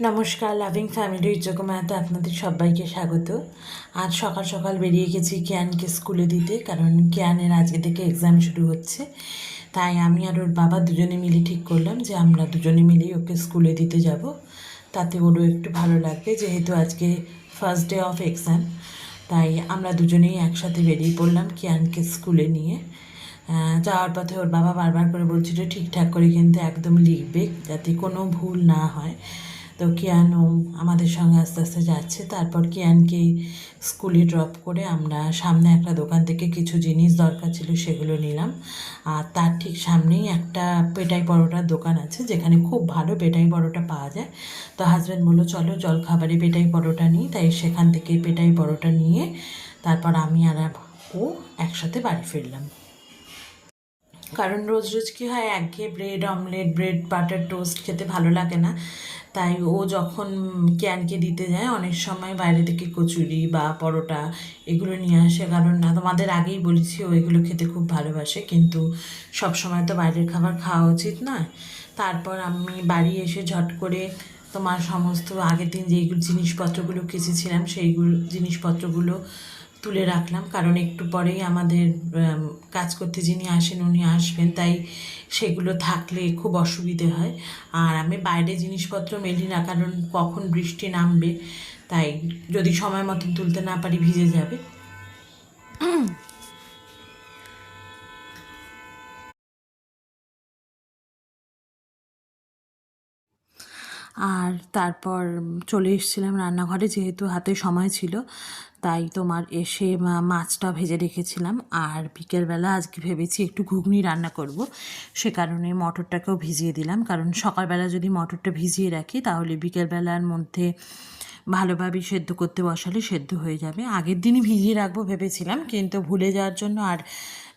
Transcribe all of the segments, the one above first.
নমস্কার, loving family যোগমায়াতে আপনাদের সবাইকে স্বাগত। আজ সকাল সকাল বেরিয়ে গেছি কিয়ানকে স্কুলে দিতে, কারণ কিয়ানের আজকে থেকে এক্সাম শুরু হচ্ছে। তাই আমি আর ওর বাবা দুজনে মিলে ঠিক করলাম যে আমরা দুজনে মিলেই ওকে স্কুলে দিতে যাব। তাতে ওরও একটু ভালো লাগবে, যেহেতু আজকে ফার্স্ট ডে অফ এক্সাম। তাই আমরা দুজনেই একসাথে বেরিয়ে পড়লাম কিয়ানকে স্কুলে নিয়ে। যাওয়ার পথে ওর বাবা বারবার করে বলছিল ঠিকঠাক করে কিন্তু একদম লিখবে, যাতে কোনো ভুল না হয়। তো কিয়ানও আমাদের সঙ্গে আস্তে আস্তে যাচ্ছে। তারপর কিয়ানকে স্কুলে ড্রপ করে আমরা সামনে একটা দোকান থেকে কিছু জিনিস দরকার ছিল সেগুলো নিলাম। আর তার ঠিক সামনেই একটা পেটাই পরোটার দোকান আছে, যেখানে খুব ভালো পেটাই পরোটা পাওয়া যায়। তো হাজব্যান্ড বললো চলো জলখাবারে পেটাই পরোটা নিই। তাই সেখান থেকে পেটাই পরোটা নিয়ে তারপর আমি আর ও একসাথে বাড়ি ফিরলাম। কারণ রোজ রোজ কী হয়, একঘেয়ে bread omelette, bread butter toast খেতে ভালো লাগে না। তাই ও যখন ক্যানকে দিতে যায় অনেক সময় বাইরে থেকে কচুরি বা পরোটা এগুলো নিয়ে আসে। কারণ না, তোমাদের আগেই বলেছি ও এগুলো খেতে খুব ভালোবাসে, কিন্তু সব সময় তো বাইরের খাবার খাওয়া উচিত নয়। তারপর আমি বাড়ি এসে ঝট করে তোমার সমস্ত আগের দিন যেই জিনিসপত্রগুলো কেচেছিলাম সেইগুলো জিনিসপত্রগুলো তুলে রাখলাম, কারণ একটু পরেই আমাদের কাজ করতে যিনি আসেন উনি আসবেন। তাই সেগুলো থাকলে খুব অসুবিধে হয়। আর আমি বাইরে জিনিসপত্র মেলি না, কারণ কখন বৃষ্টি নামবে, তাই যদি সময় মতন তুলতে না পারি ভিজে যাবে। আর তারপর চলে এসেছিলাম রান্নাঘরে, যেহেতু হাতে সময় ছিল। তাই তোমার এসে মাছটা ভেজে রেখেছিলাম। আর বিকেলবেলা আজকে ভেবেছি একটু ঘুগনি রান্না করব, সে কারণে মটরটাকেও ভিজিয়ে দিলাম। কারণ সকালবেলা যদি মটরটা ভিজিয়ে রাখি তাহলে বিকেলবেলার মধ্যে ভালোভাবে সেদ্ধ করতে বসালে সেদ্ধ হয়ে যাবে। আগের দিনই ভিজিয়ে রাখবো ভেবেছিলাম, কিন্তু ভুলে যাওয়ার জন্য আর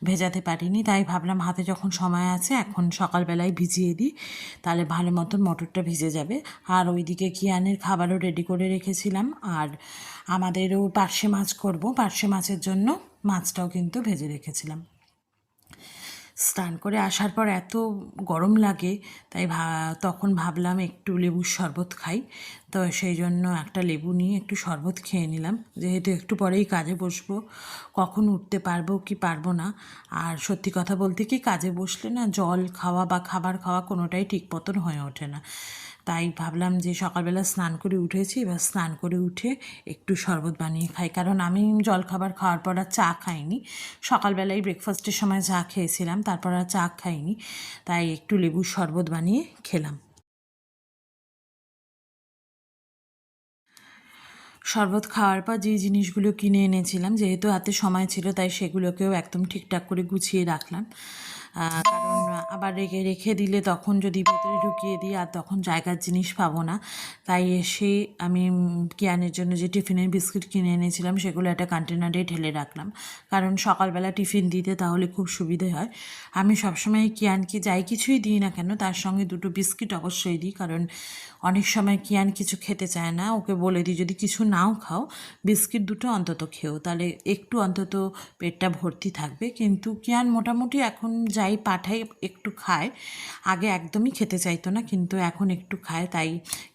ভেজাতে পারিনি। তাই ভাবলাম হাতে যখন সময় আছে এখন সকালবেলায় ভিজিয়ে দিই, তাহলে ভালো মতন মটরটা ভিজে যাবে। আর ওইদিকে কিয়ানের খাবারও রেডি করে রেখেছিলাম। আর আমাদেরও পার্শে মাছ করব, পার্শে মাছের জন্য মাছটাও কিন্তু ভেজে রেখেছিলাম। স্নান করে আসার পর এত গরম লাগে, তাই তখন ভাবলাম একটু লেবুর শরবত খাই। তো সেই জন্য একটা লেবু নিয়ে একটু শরবত খেয়ে নিলাম, যেহেতু একটু পরেই কাজে বসবো। কখন উঠতে পারবো কি পারবো না। আর সত্যি কথা বলতে কি, কাজে বসলে না জল খাওয়া বা খাবার খাওয়া কোনোটাই ঠিক মতন হয়ে ওঠে না। তাই ভাবলাম যে সকালবেলা স্নান করে উঠেছি, এবার স্নান করে উঠে একটু শরবত বানিয়ে খাই। কারণ আমি জলখাবার খাওয়ার পর আর চা খাইনি। সকালবেলায় ব্রেকফাস্টের সময় চা খেয়েছিলাম, তারপর আর চা খাইনি। তাই একটু লেবুর শরবত বানিয়ে খেলাম। শরবত খাওয়ার পর যে জিনিসগুলো কিনে এনেছিলাম, যেহেতু হাতে সময় ছিল তাই সেগুলোকেও একদম ঠিকঠাক করে গুছিয়ে রাখলাম। কারণ আবার রেখে রেখে দিলে তখন যদি ভেতরে ঢুকিয়ে দিই আর তখন জায়গার জিনিস পাবো না। তাই এসে আমি কিয়ানের জন্য যে টিফিনের বিস্কিট কিনে এনেছিলাম সেগুলো একটা কন্টেনারে ঢেলে রাখলাম, কারণ সকালবেলা টিফিন দিতে তাহলে খুব সুবিধে হয়। আমি সবসময় কিয়ানকে যাই কিছুই দিই না কেন তার সঙ্গে দুটো বিস্কিট অবশ্যই দিই, কারণ অনেক সময় কিয়ান কিছু খেতে চায় না। ওকে বলে দিই যদি কিছু নাও খাও বিস্কিট দুটো অন্তত খেও, তাহলে একটু অন্তত পেটটা ভর্তি থাকবে। কিন্তু কিয়ান মোটামুটি এখন যাই পাঠাই একটু খায়। আগে একদমই খেতে চাইতো না, কিন্তু এখন একটু খায়। তাই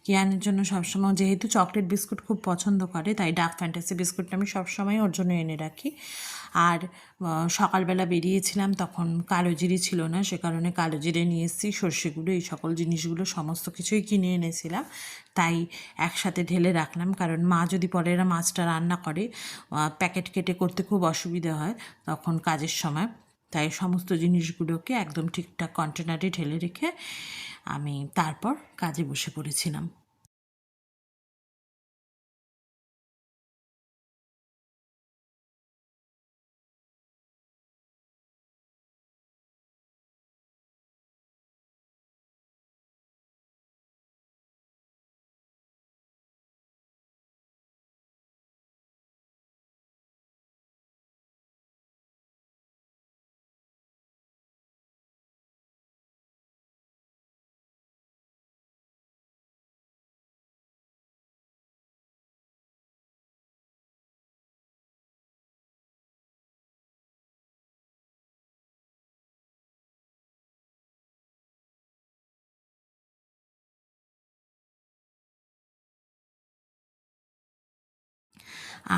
কিয়ানের জন্য সবসময়, যেহেতু চকলেট বিস্কুট খুব পছন্দ করে, তাই ডার্ক ফ্যান্টাসি বিস্কুটটা আমি সবসময় ওর জন্য এনে রাখি। আর সকালবেলা বেরিয়েছিলাম তখন কালো জিরে ছিল না, সে কারণে কালো জিরে নিয়ে এসেছি, সর্ষে গুঁড়ো, এই সকল জিনিসগুলো সমস্ত কিছুই কিনে এনেছিলাম। তাই একসাথে ঢেলে রাখলাম, কারণ মা যদি পরে এরা মাছটা রান্না করে প্যাকেট কেটে করতে খুব অসুবিধা হয় তখন কাজের সময়। তাই সমস্ত জিনিসগুলোকে একদম ঠিকঠাক কন্টেনারে ঢেলে রেখে আমি তারপর কাজে বসে পড়েছিলাম।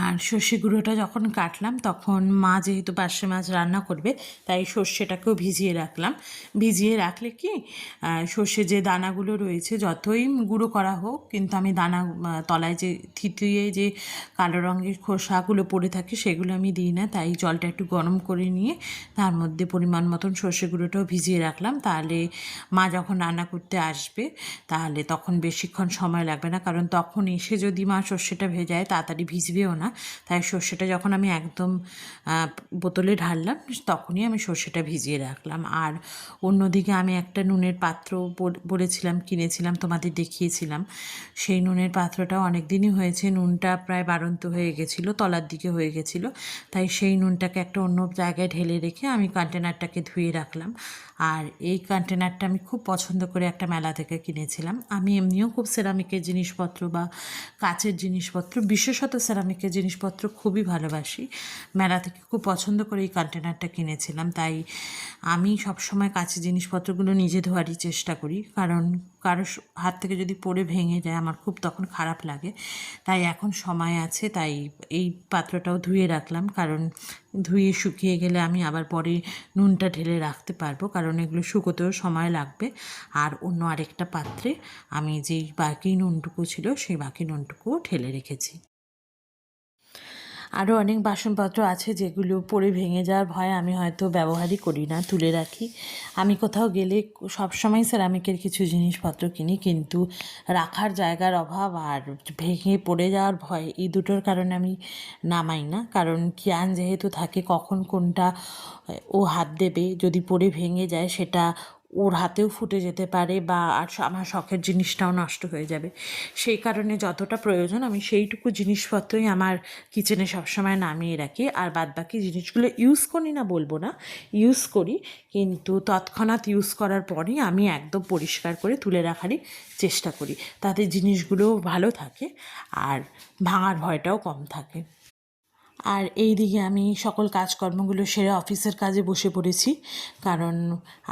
আর সর্ষে গুঁড়োটা যখন কাটলাম তখন মা যেহেতু পার্শে মাছ রান্না করবে তাই সর্ষেটাকেও ভিজিয়ে রাখলাম। ভিজিয়ে রাখলে কি সর্ষে যে দানাগুলো রয়েছে যতই গুঁড়ো করা হোক, কিন্তু আমি দানা তলায় যে থিতিয়ে যে কালো রঙের খোসাগুলো পড়ে থাকে সেগুলো আমি দিই না। তাই জলটা একটু গরম করে নিয়ে তার মধ্যে পরিমাণ মতন সর্ষে গুঁড়োটাও ভিজিয়ে রাখলাম। তাহলে মা যখন রান্না করতে আসবে তাহলে তখন বেশিক্ষণ সময় লাগবে না, কারণ তখন এসে যদি মা সর্ষেটা ভেজায় তাড়াতাড়ি ভিজবেও না। তাই সর্ষেটা যখন আমি একদম বোতলে ঢাললাম তখনই আমি সর্ষেটা ভিজিয়ে রাখলাম। আর অন্যদিকে আমি একটা নুনের পাত্র বলেছিলাম কিনেছিলাম, তোমাদের দেখিয়েছিলাম। সেই নুনের পাত্রটাও অনেক দিনই হয়েছে, নুনটা প্রায় বাড়ন্ত হয়ে গেছিলো, তলার দিকে হয়ে গেছিলো। তাই সেই নুনটাকে একটা অন্য জায়গায় ঢেলে রেখে আমি কন্টেনারটাকে ধুয়ে রাখলাম। আর এই কন্টেনারটা আমি খুব পছন্দ করে একটা মেলা থেকে কিনেছিলাম। আমি এমনিও খুব সেরামিকের জিনিসপত্র বা কাচের জিনিসপত্র, বিশেষত সেরামিকের জিনিসপত্র খুবই ভালোবাসি। মেলা থেকে খুব পছন্দ করে এই কন্টেনারটা কিনেছিলাম। তাই আমি সবসময় কাচের জিনিসপত্রগুলো নিজে ধোয়ারই চেষ্টা করি, কারণ কারো হাত থেকে যদি পড়ে ভেঙে যায় আমার খুব তখন খারাপ লাগে। তাই এখন সময় আছে তাই এই পাত্রটাও ধুয়ে রাখলাম, কারণ ধুয়ে শুকিয়ে গেলে আমি আবার পরে নুনটা ঢেলে রাখতে পারবো, কারণ এগুলো শুকোতেও সময় লাগবে। আর অন্য আরেকটা পাত্রে আমি যেই বাকি নুনটুকু ছিল সেই বাকি নুনটুকুও ঢেলে রেখেছি। আরও অনেক বাসনপত্র আছে যেগুলো পড়ে ভেঙে যাওয়ার ভয়ে আমি হয়তো ব্যবহারই করি না, তুলে রাখি। আমি কোথাও গেলে সবসময় সেরামিকের কিছু জিনিসপত্র কিনি, কিন্তু রাখার জায়গার অভাব আর ভেঙে পড়ে যাওয়ার ভয়, এই দুটোর কারণে আমি নামাই না। কারণ কিয়ান যেহেতু থাকে, কখন কোনটা ও হাত দেবে, যদি পড়ে ভেঙে যায় সেটা ওর হাতেও ফুটে যেতে পারে বা আমার শখের জিনিসটাও নষ্ট হয়ে যাবে। সেই কারণে যতটা প্রয়োজন আমি সেইটুকু জিনিসপত্রই আমার কিচেনে সবসময় নামিয়ে রাখি। আর বাদবাকি জিনিসগুলো ইউজ করি না বলবো না, ইউজ করি, কিন্তু তৎক্ষণাৎ ইউজ করার পরই আমি একদম পরিষ্কার করে তুলে রাখারই চেষ্টা করি, তাতে জিনিসগুলোও ভালো থাকে আর ভাঙার ভয়টাও কম থাকে। আর এই দিকে আমি সকল কাজকর্মগুলো সেরে অফিসের কাজে বসে পড়েছি, কারণ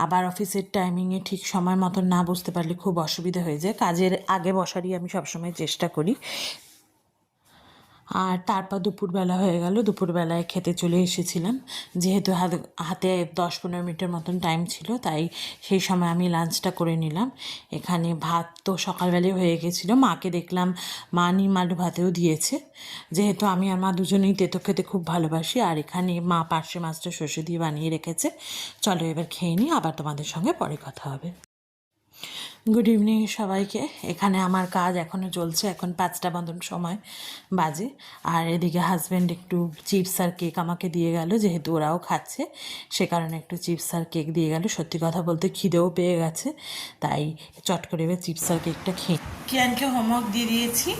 আবার অফিসের টাইমিংয়ে ঠিক সময় মতন না বসতে পারলে খুব অসুবিধা হয়ে যায়। কাজের আগে বসারই আমি সবসময় চেষ্টা করি। আর তারপর দুপুরবেলা হয়ে গেল, দুপুরবেলায় খেতে চলে এসেছিলাম। যেহেতু হাতে 10-15 মিনিটের মতন টাইম ছিল, তাই সেই সময় আমি লাঞ্চটা করে নিলাম। এখানে ভাত তো সকালবেলায় হয়ে গেছিলো, মাকে দেখলাম মা নিম আলু ভাতেও দিয়েছে। যেহেতু আমি আর মা দুজনেই তেতো খেতে খুব ভালোবাসি, আর এখানে মা পার্শে মাছটা সর্ষে দিয়ে বানিয়ে রেখেছে। চলো এবার খেয়ে নিই, আবার তোমাদের সঙ্গে পরে কথা হবে। গুড ইভিনিং সবাইকে। এখানে আমার কাজ এখনও চলছে, এখন 5টা মতন সময় বাজে। আর এদিকে হাজব্যান্ড একটু চিপস আর কেক আমাকে দিয়ে গেল, যেহেতু ওরাও খাচ্ছে সে কারণে একটু চিপস আর কেক দিয়ে গেল। সত্যি কথা বলতে খিদেও পেয়ে গেছে, তাই চট করে এবার চিপস আর কেকটা খেয়ে কিয়ানকে হোমওয়ার্ক দিয়ে দিয়েছি।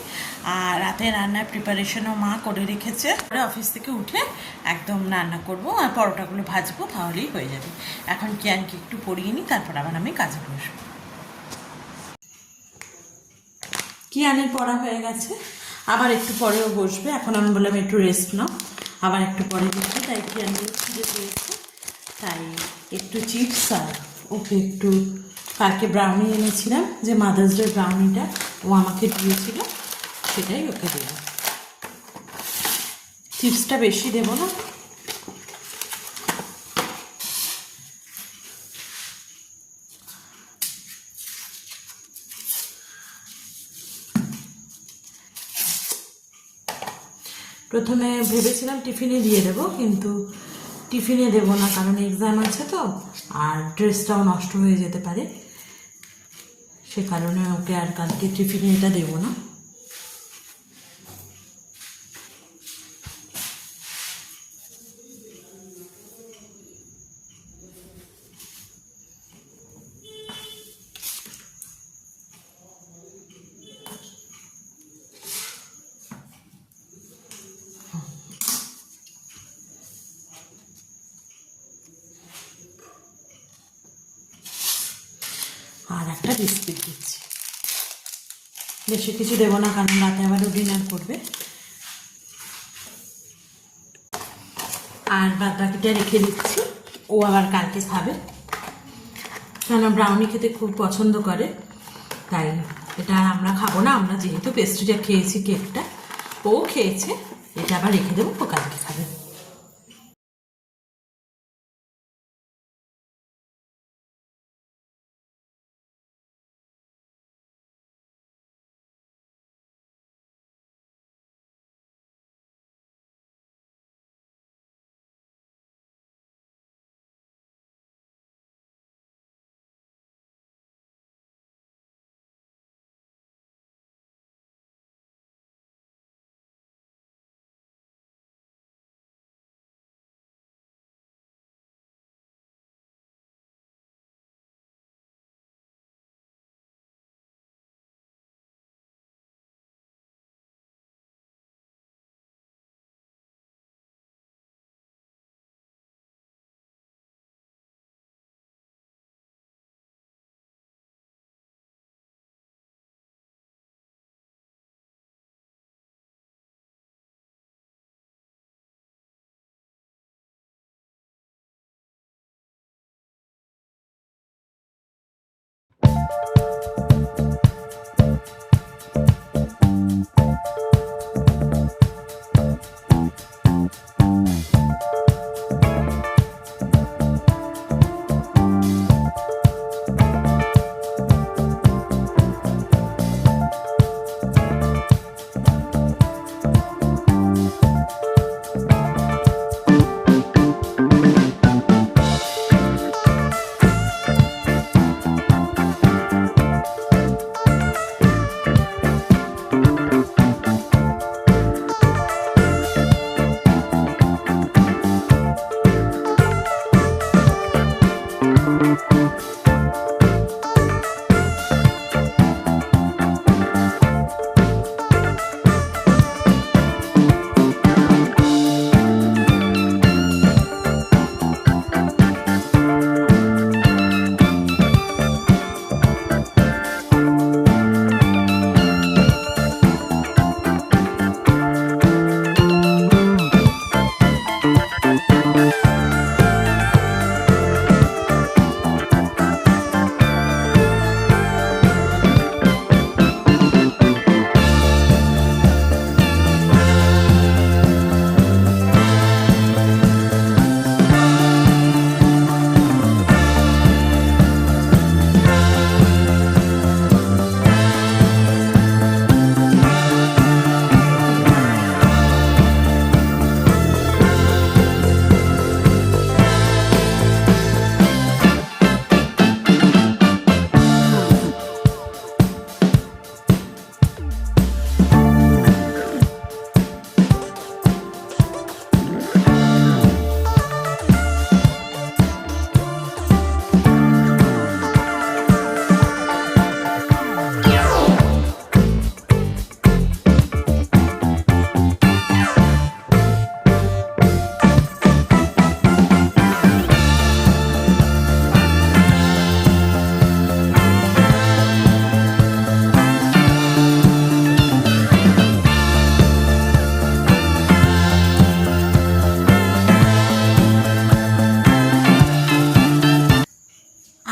আর রাতে রান্নার প্রিপারেশনও মা করে রেখেছে। অফিস থেকে উঠে একদম রান্না করব আর পরোটাগুলো ভাজবো, তাহলেই হয়ে যাবে। এখন কিয়ানকে একটু পড়িয়ে নিই, তারপর আবার আমি কাজে বসবো। কিয়ানের পড়া হয়ে গেছে, আবার একটু পরেও বসবে। এখন আমি বললাম একটু রেস্ট নাও, আবার একটু পরে দেখি। তাই কিয়ানের খিদে পেয়েছে, তাই একটু চিপস আর ওকে একটু কালকে ব্রাউনি এনেছিলাম, যে মাদার্স ডে ব্রাউনিটা ও আমাকে দিয়েছিল, সেটাই ওকে দেবো। চিপসটা বেশি দেবো না। প্রথমে ভেবেছিলাম টিফিনে দিয়ে দেবো, কিন্তু টিফিনে দেবো না, কারণ এক্সাম আছে তো, আর ড্রেসটাও নষ্ট হয়ে যেতে পারে। সে কারণে ওকে আর কালকে টিফিনে এটা দেবো না। আর একটা বিস্কিট দিচ্ছি, বেশি কিছু দেবো না, কারণ রাতে আবারও ডিনার করবে। আর বাদ বাকিটা রেখে দিচ্ছি, ও আবার কালকে খাবে, কেন ব্রাউনি খেতে খুব পছন্দ করে। তাই এটা আমরা খাবো না, আমরা যেহেতু পেস্ট্রিটা খেয়েছি, কেকটা ও খেয়েছে, এটা আবার রেখে দেবো, ও কালকে খাবে।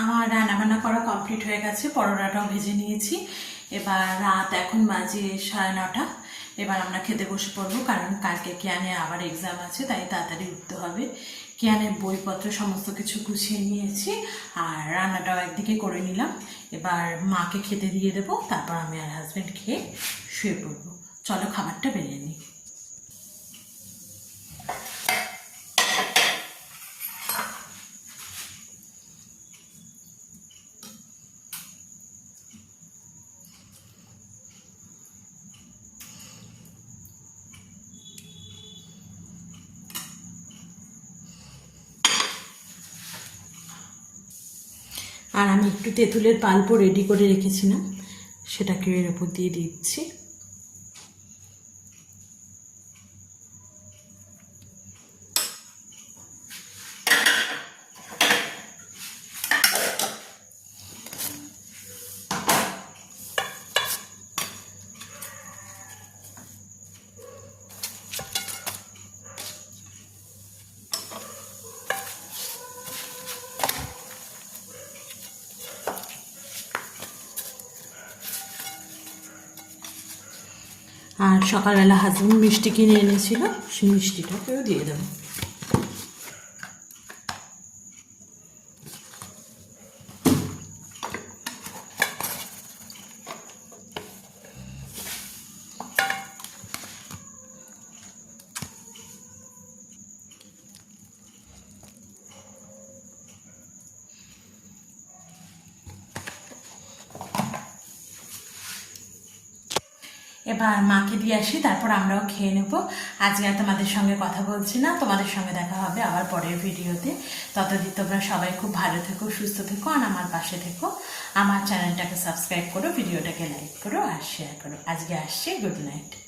আমার রান্নাবান্না করা কমপ্লিট হয়ে গেছে, পরোটাটাও ভেজে নিয়েছি। এবার রাত এখন বাজে 9:30। এবার আমরা খেতে বসে পড়বো, কারণ কালকে কিয়ানের আবার এক্সাম আছে, তাই তাড়াতাড়ি উঠতে হবে। কিয়ানের বইপত্র সমস্ত কিছু গুছিয়ে নিয়েছি, আর রান্নাটাও একদিকে করে নিলাম। এবার মাকে খেতে দিয়ে দেবো, তারপর আমি আর হাজব্যান্ড খেয়ে শুয়ে পড়বো। চলো খাবারটা বেরিয়ে নিই। আর আমি একটু তেঁতুলের পাল্পও রেডি করে রেখেছিলাম, সেটাকে এর উপর দিয়ে দিচ্ছি। আর সকালবেলা হাজবেন্ড মিষ্টি কিনে এনেছিল, সেই মিষ্টিটাকেও দিয়ে দেবো। এবার মাকে দিয়ে আসি, তারপর আমরাও খেয়ে নেব। আজকে আর তোমাদের সঙ্গে কথা বলছি না, তোমাদের সঙ্গে দেখা হবে আবার পরের ভিডিওতে। ততদিন তোমরা সবাই খুব ভালো থেকো, সুস্থ থেকো, আর আমার পাশে থেকো। আমার চ্যানেলটাকে সাবস্ক্রাইব করো, ভিডিওটাকে লাইক করো আর শেয়ার করো। আজকে আসছি, গুড নাইট।